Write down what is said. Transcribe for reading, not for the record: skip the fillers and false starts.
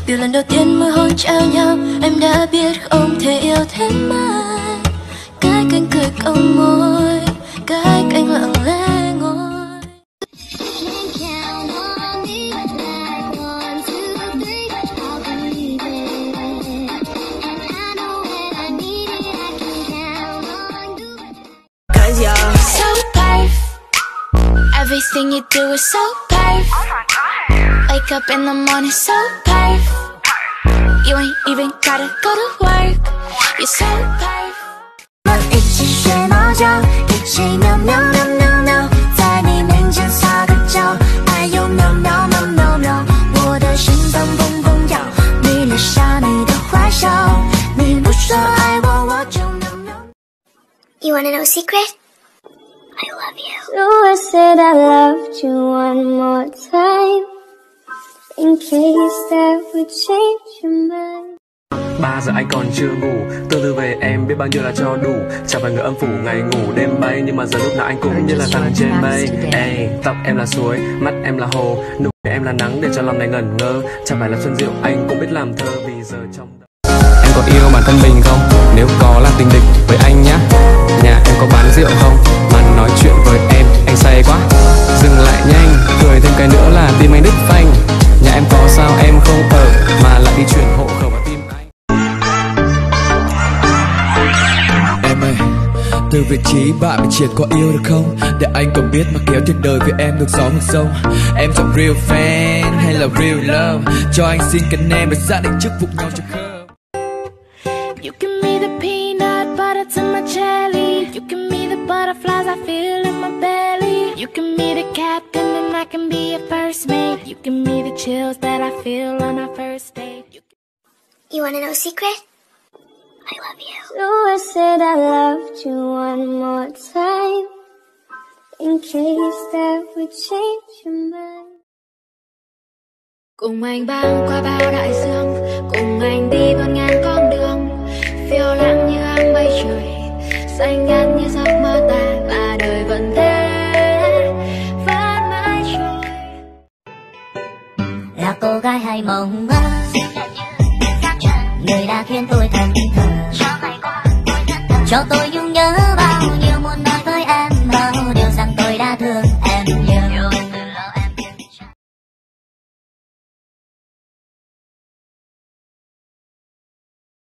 Từ lần đầu tiên môi hôn trao nhau, em đã biết không thể yêu thêm ai. Cái cánh cười câu môi, cái cánh lặng lẽ ngồi. So perfect, everything you do is so perfect. Wake up in the morning so perfect. You ain't even gotta go to work. You're so perfect. 一起睡猫觉，一起喵喵喵喵喵，在你面前撒个娇，哎呦喵喵喵喵喵，我的心脏砰砰跳，你留下你的坏笑，你不说爱我，我就喵喵。You wanna know a secret? I love you. So I said I loved you one more time, in case that would change your mind. 3 giờ anh còn chưa ngủ, tương tư về em biết bao nhiêu là cho đủ. Chẳng phải người âm phủ ngày ngủ đêm bay, nhưng mà giờ lúc nào anh cũng như là thằng trên mây. Ê, tóc em là suối, mắt em là hồ, nụ cười em là nắng để cho lòng này ngẩn ngơ. Chẳng phải là xuân diệu anh cũng biết làm thơ, vì giờ trong em có yêu bản thân mình không? Nếu có là tình địch với anh nhá. Nhà em có bán rượu không? Mà nói chuyện với em anh say quá. Dừng lại nhanh, cười thêm cái nữa là tim anh đứt phanh. Nhà em có sao em không ở, mà lại đi chuyển hộ khẩu vào tim anh. Em ơi, từ vị trí bạn mình chỉ có yêu được không? Để anh còn biết mà kéo trên đời với em được gió ngược sông. Em chọn real fan hay là real love? Cho anh xin cần em để xác định chức vụ nhau cho khớp. You give me the peanut butter to my jelly. You give me the butterflies I feel in my belly. You give me the captain and I can be a first mate. You give me the chills that I feel on our first date. You wanna know a secret? I love you. So I said I loved you one more time, in case that would change your mind. Cùng anh băng qua bao đại dương, cùng anh đi con ngàn con đường, phiêu lãng như áng mây trời, xanh ngát như giấc mơ ta, và đời vẫn thế vẫn mãi trôi. Là cô gái hay mộng mơ, người đã khiến tôi thẫn thờ, cho tôi nhung nhớ